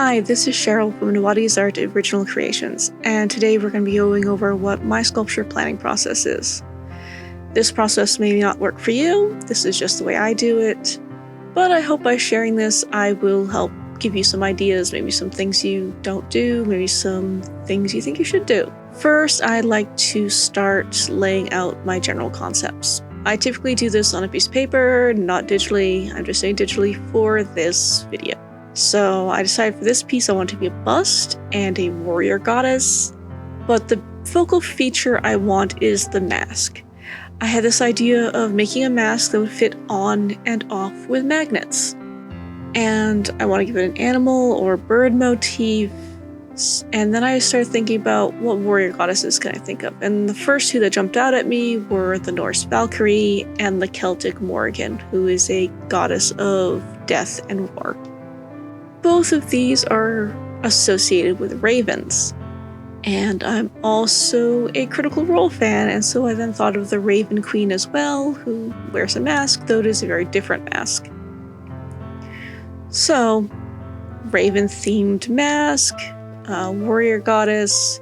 Hi, this is Cheryl from Nawadi's Art Original Creations, and today we're going to be going over what my sculpture planning process is. This process may not work for you, this is just the way I do it, but I hope by sharing this I will help give you some ideas, maybe some things you don't do, maybe some things you think you should do. First, I'd like to start laying out my general concepts. I typically do this on a piece of paper, not digitally. I'm just saying digitally for this video. So I decided for this piece I want it to be a bust and a warrior goddess, but the focal feature I want is the mask. I had this idea of making a mask that would fit on and off with magnets. And I want to give it an animal or bird motif. And then I started thinking about what warrior goddesses can I think of. And the first two that jumped out at me were the Norse Valkyrie and the Celtic Morrigan, who is a goddess of death and war. Both of these are associated with ravens. And I'm also a Critical Role fan, and so I then thought of the Raven Queen as well, who wears a mask, though it is a very different mask. So, Raven-themed mask, warrior goddess,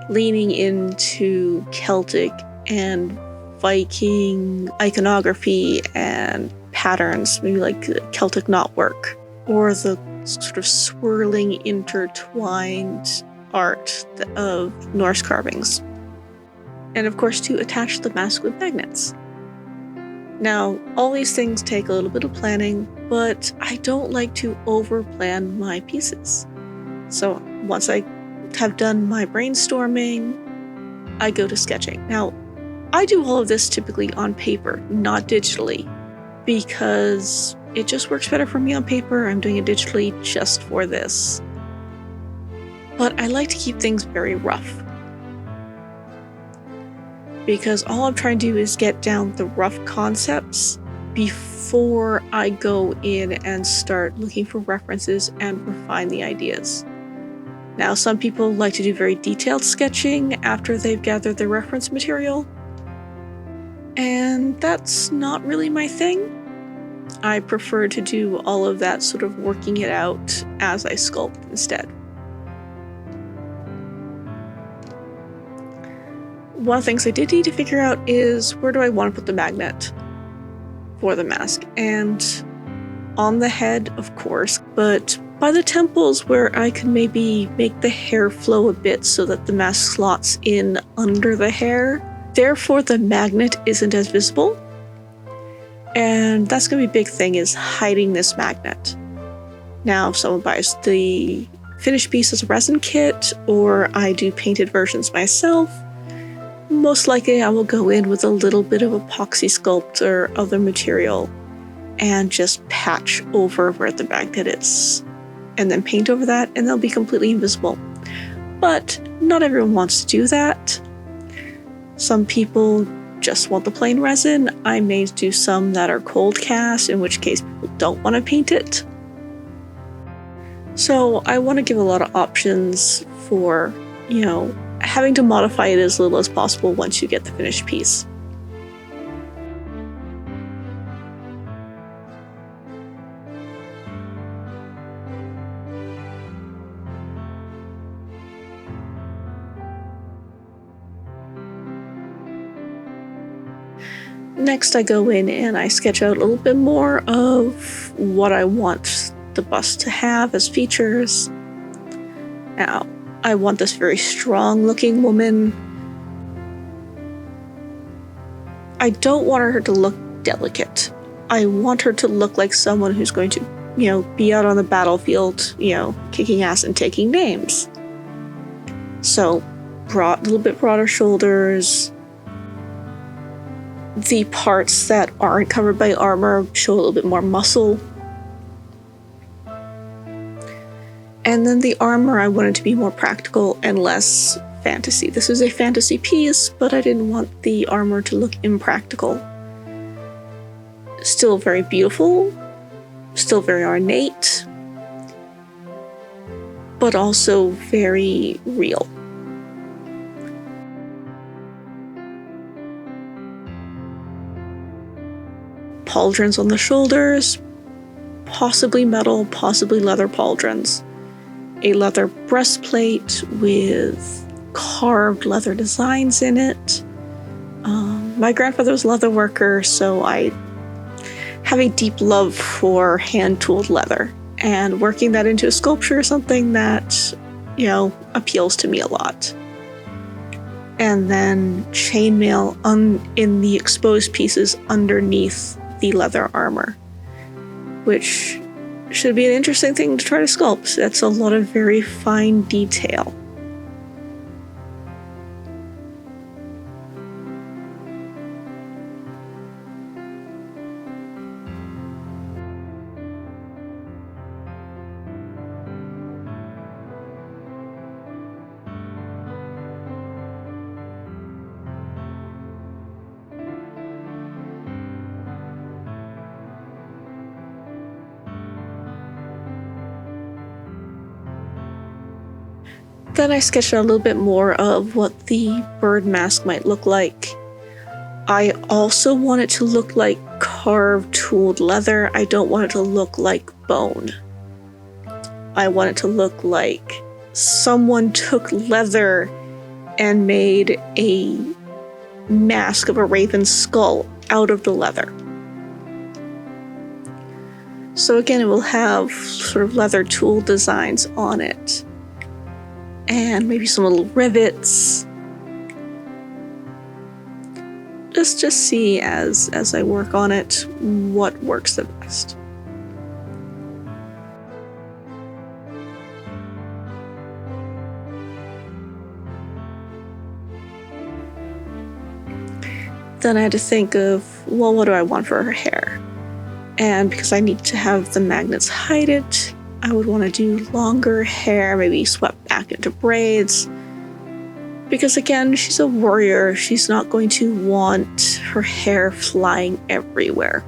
leaning into Celtic and Viking iconography and patterns, maybe like Celtic knotwork, or the sort of swirling, intertwined art of Norse carvings. And of course, to attach the mask with magnets. Now, all these things take a little bit of planning, but I don't like to over-plan my pieces. So once I have done my brainstorming, I go to sketching. Now, I do all of this typically on paper, not digitally, because it just works better for me on paper. I'm doing it digitally just for this. But I like to keep things very rough, because all I'm trying to do is get down the rough concepts before I go in and start looking for references and refine the ideas. Now, some people like to do very detailed sketching after they've gathered their reference material, and that's not really my thing. I prefer to do all of that sort of working it out as I sculpt instead. One of the things I did need to figure out is where do I want to put the magnet for the mask? And on the head, of course, but by the temples where I can maybe make the hair flow a bit so that the mask slots in under the hair. Therefore, the magnet isn't as visible. And that's going to be a big thing, is hiding this magnet. Now, if someone buys the finished piece as a resin kit, or I do painted versions myself, most likely I will go in with a little bit of epoxy sculpt or other material and just patch over where the magnet is, and then paint over that, and they'll be completely invisible. But not everyone wants to do that. Some people just want the plain resin. I may do some that are cold cast, in which case people don't want to paint it. So I want to give a lot of options for, having to modify it as little as possible once you get the finished piece. Next, I go in and I sketch out a little bit more of what I want the bust to have as features. Now, I want this very strong-looking woman. I don't want her to look delicate. I want her to look like someone who's going to, be out on the battlefield, kicking ass and taking names. So, a little bit broader shoulders. The parts that aren't covered by armor show a little bit more muscle. And then the armor, I wanted to be more practical and less fantasy. This is a fantasy piece, but I didn't want the armor to look impractical. Still very beautiful, still very ornate, but also very real. Pauldrons on the shoulders, possibly metal, possibly leather pauldrons. a leather breastplate with carved leather designs in it. My grandfather was a leather worker, so I have a deep love for hand-tooled leather, and working that into a sculpture is something that, appeals to me a lot. And then chainmail in the exposed pieces underneath the leather armor, which should be an interesting thing to try to sculpt. That's a lot of very fine detail. Then I sketched out a little bit more of what the bird mask might look like. I also want it to look like carved tooled leather. I don't want it to look like bone. I want it to look like someone took leather and made a mask of a raven's skull out of the leather. So again, it will have sort of leather tool designs on it. And maybe some little rivets. Just see as I work on it what works the best. Then I had to think of, well, what do I want for her hair? And because I need to have the magnets hide it, I would want to do longer hair, maybe swept back into braids. Because again, she's a warrior. She's not going to want her hair flying everywhere.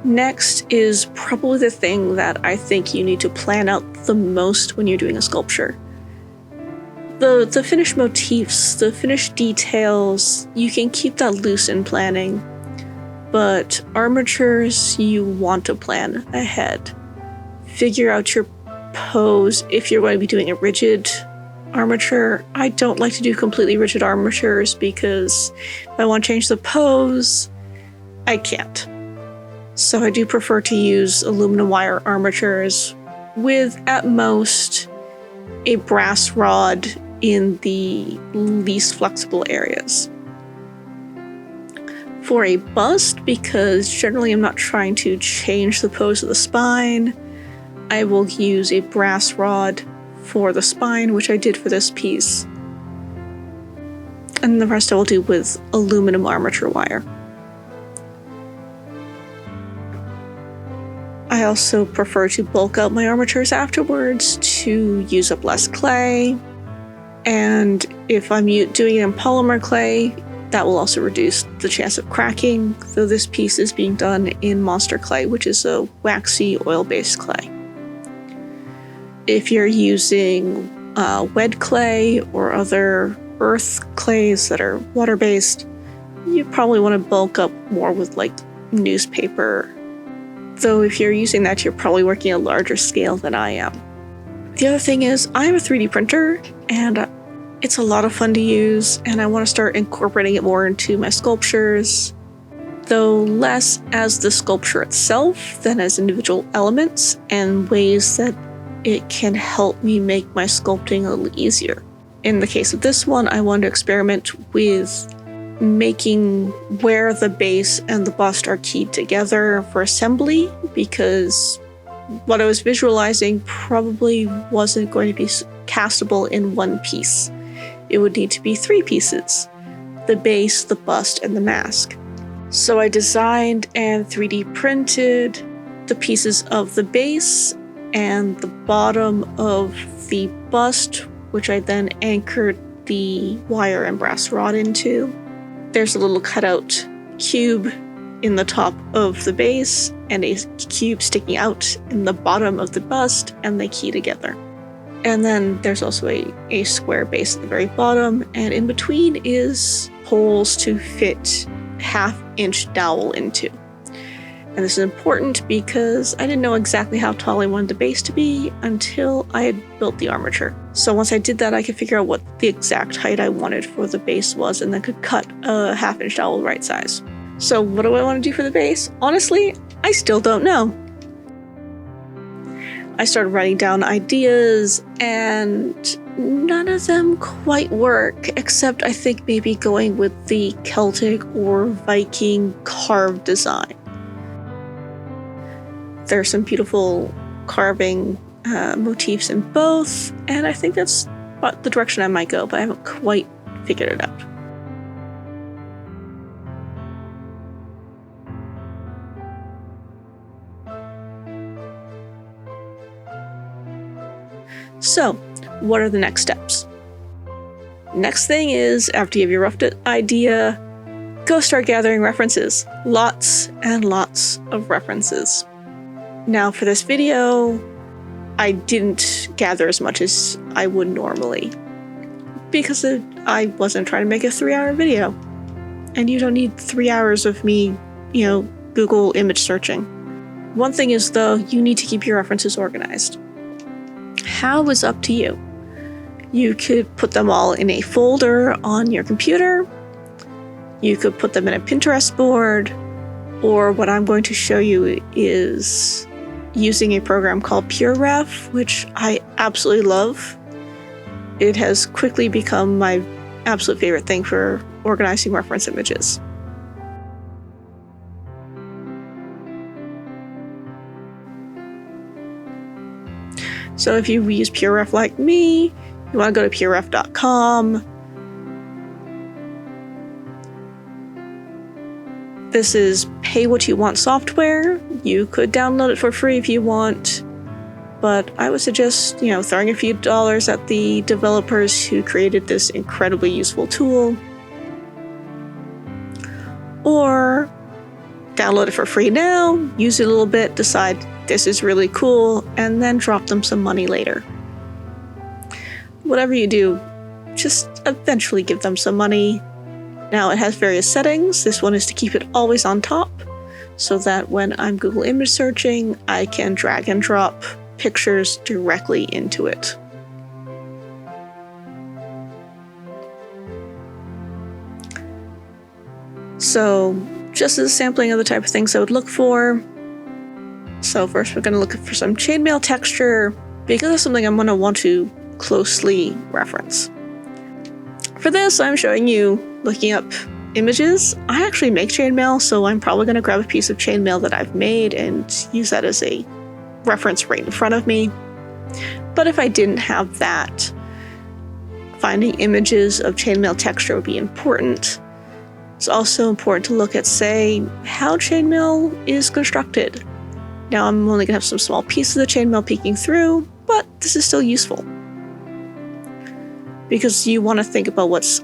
Next is probably the thing that I think you need to plan out the most when you're doing a sculpture. The finished motifs, the finished details, you can keep that loose in planning, but armatures you want to plan ahead. Figure out your pose if you're going to be doing a rigid armature. I don't like to do completely rigid armatures because if I want to change the pose, I can't. So I do prefer to use aluminum wire armatures with, at most, a brass rod in the least flexible areas. For a bust, because generally I'm not trying to change the pose of the spine, I will use a brass rod for the spine, which I did for this piece. And the rest I will do with aluminum armature wire. I also prefer to bulk out my armatures afterwards to use up less clay. And if I'm doing it in polymer clay, that will also reduce the chance of cracking, though this piece is being done in monster clay, which is a waxy oil-based clay. If you're using wet clay or other earth clays that are water-based, you probably want to bulk up more with like newspaper. Though if you're using that, you're probably working at a larger scale than I am. The other thing is, I have a 3D printer, and it's a lot of fun to use, and I want to start incorporating it more into my sculptures, though less as the sculpture itself than as individual elements and ways that it can help me make my sculpting a little easier. In the case of this one, I wanted to experiment with making where the base and the bust are keyed together for assembly, because what I was visualizing probably wasn't going to be castable in one piece. It would need to be 3 pieces: the base, the bust, and the mask. So I designed and 3D printed the pieces of the base and the bottom of the bust, which I then anchored the wire and brass rod into. There's a little cutout cube in the top of the base and a cube sticking out in the bottom of the bust, and they key together. And then there's also a square base at the very bottom, and in between is holes to fit 1/2-inch dowel into. And this is important because I didn't know exactly how tall I wanted the base to be until I had built the armature. So once I did that, I could figure out what the exact height I wanted for the base was, and then could cut a 1/2-inch dowel right size. So what do I want to do for the base? Honestly, I still don't know. I started writing down ideas, and none of them quite work, except I think maybe going with the Celtic or Viking carved design. There are some beautiful carving motifs in both, and I think that's the direction I might go, but I haven't quite figured it out. So, what are the next steps? Next thing is, after you have your rough idea, go start gathering references. Lots and lots of references. Now for this video, I didn't gather as much as I would normally, because I wasn't trying to make a 3-hour video. And you don't need 3 hours of me, Google image searching. One thing is though, you need to keep your references organized. How is up to you. You could put them all in a folder on your computer. You could put them in a Pinterest board, or what I'm going to show you is using a program called PureRef, which I absolutely love. It has quickly become my absolute favorite thing for organizing reference images. So if you use PureRef like me, you want to go to pureref.com. This is pay what you want software. You could download it for free if you want, but I would suggest, throwing a few dollars at the developers who created this incredibly useful tool, or download it for free now, use it a little bit, decide this is really cool, and then drop them some money later. Whatever you do, just eventually give them some money. Now it has various settings. This one is to keep it always on top, so that when I'm Google image searching, I can drag and drop pictures directly into it. So just as a sampling of the type of things I would look for. So first we're going to look for some chainmail texture, because that's something I'm going to want to closely reference. For this, I'm showing you looking up images. I actually make chainmail, so I'm probably going to grab a piece of chainmail that I've made and use that as a reference right in front of me. But if I didn't have that, finding images of chainmail texture would be important. It's also important to look at, say, how chainmail is constructed. Now I'm only going to have some small pieces of chainmail peeking through, but this is still useful, because you want to think about what's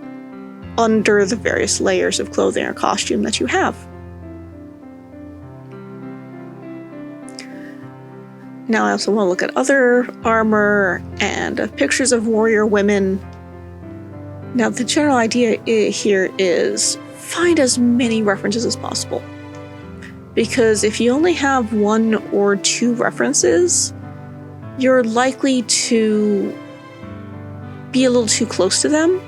under the various layers of clothing or costume that you have. Now I also want to look at other armor and pictures of warrior women. Now the general idea here is find as many references as possible, because if you only have 1 or 2 references, you're likely to be a little too close to them,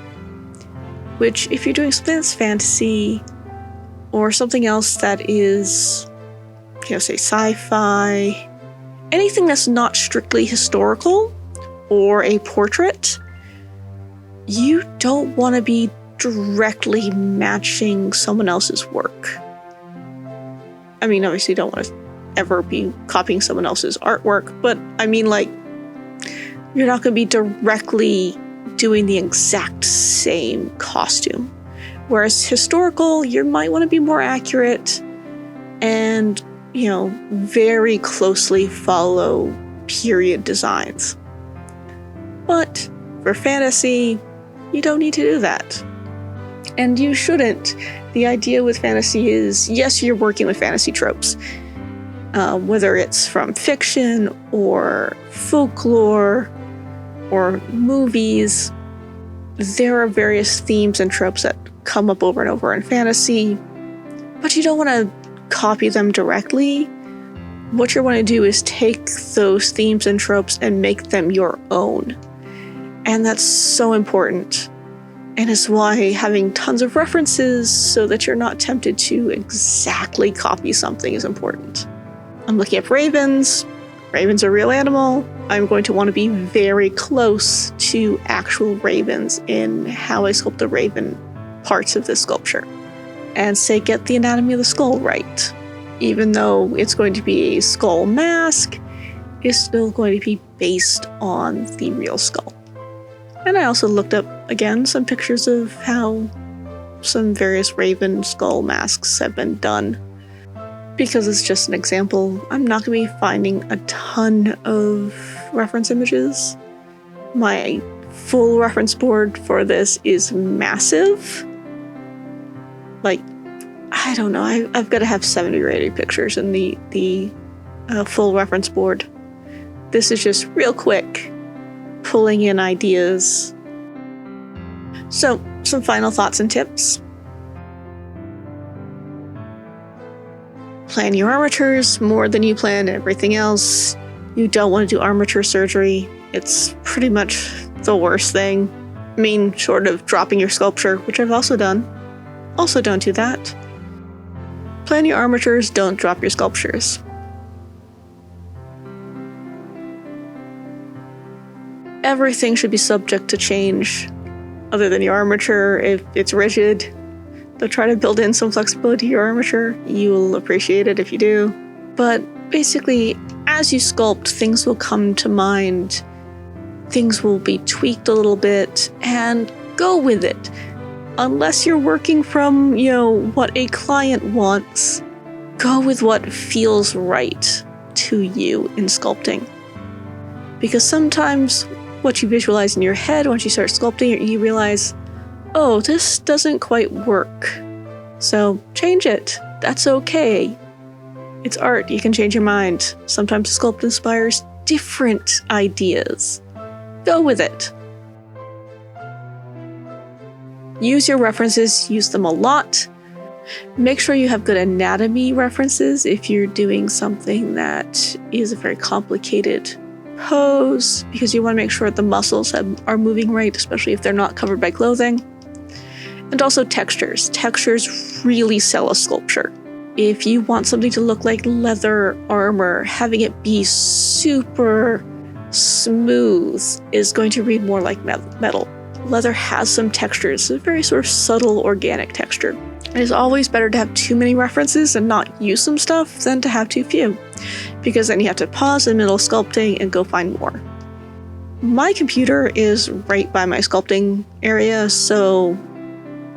which if you're doing something that's fantasy or something else that is, say sci-fi, anything that's not strictly historical or a portrait, you don't want to be directly matching someone else's work. I mean, obviously you don't want to ever be copying someone else's artwork, but I mean, you're not going to be directly doing the exact same costume. Whereas historical, you might want to be more accurate and, very closely follow period designs. But for fantasy, you don't need to do that. And you shouldn't. The idea with fantasy is, yes, you're working with fantasy tropes, whether it's from fiction or folklore, or movies, there are various themes and tropes that come up over and over in fantasy, but you don't want to copy them directly. What you want to do is take those themes and tropes and make them your own. And that's so important. And it's why having tons of references so that you're not tempted to exactly copy something is important. I'm looking at ravens. Ravens are a real animal. I'm going to want to be very close to actual ravens in how I sculpt the raven parts of this sculpture. And say, get the anatomy of the skull right. Even though it's going to be a skull mask, it's still going to be based on the real skull. And I also looked up, again, some pictures of how some various raven skull masks have been done. Because it's just an example, I'm not going to be finding a ton of reference images. My full reference board for this is massive. Like, I don't know, I've got to have 70 or 80 pictures in the full reference board. This is just real quick, pulling in ideas. So, some final thoughts and tips. Plan your armatures more than you plan everything else. You don't want to do armature surgery. It's pretty much the worst thing. I mean, short of dropping your sculpture, which I've also done. Also, don't do that. Plan your armatures, don't drop your sculptures. Everything should be subject to change, other than your armature. If it's rigid, they'll try to build in some flexibility to your armature. You will appreciate it if you do. But basically, as you sculpt, things will come to mind. Things will be tweaked a little bit, and go with it. Unless you're working from, what a client wants, go with what feels right to you in sculpting. Because sometimes what you visualize in your head once you start sculpting, you realize, oh, this doesn't quite work. So change it. That's okay. It's art. You can change your mind. Sometimes sculpt inspires different ideas. Go with it. Use your references. Use them a lot. Make sure you have good anatomy references if you're doing something that is a very complicated pose, because you want to make sure the muscles are moving right, especially if they're not covered by clothing. And also textures. Textures really sell a sculpture. If you want something to look like leather armor, having it be super smooth is going to read more like metal. Leather has some textures, a very sort of subtle organic texture. It is always better to have too many references and not use some stuff than to have too few, because then you have to pause in the middle of sculpting and go find more. My computer is right by my sculpting area, so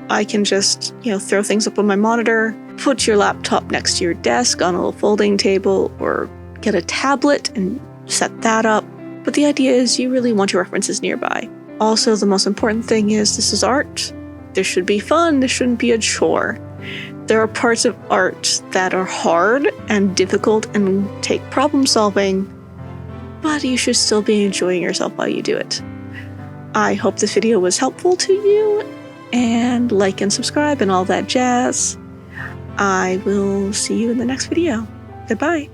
I can just, throw things up on my monitor, put your laptop next to your desk on a little folding table, or get a tablet and set that up. But the idea is you really want your references nearby. Also, the most important thing is this is art. This should be fun. This shouldn't be a chore. There are parts of art that are hard and difficult and take problem solving, but you should still be enjoying yourself while you do it. I hope this video was helpful to you, and like and subscribe and all that jazz. I will see you in the next video. Goodbye.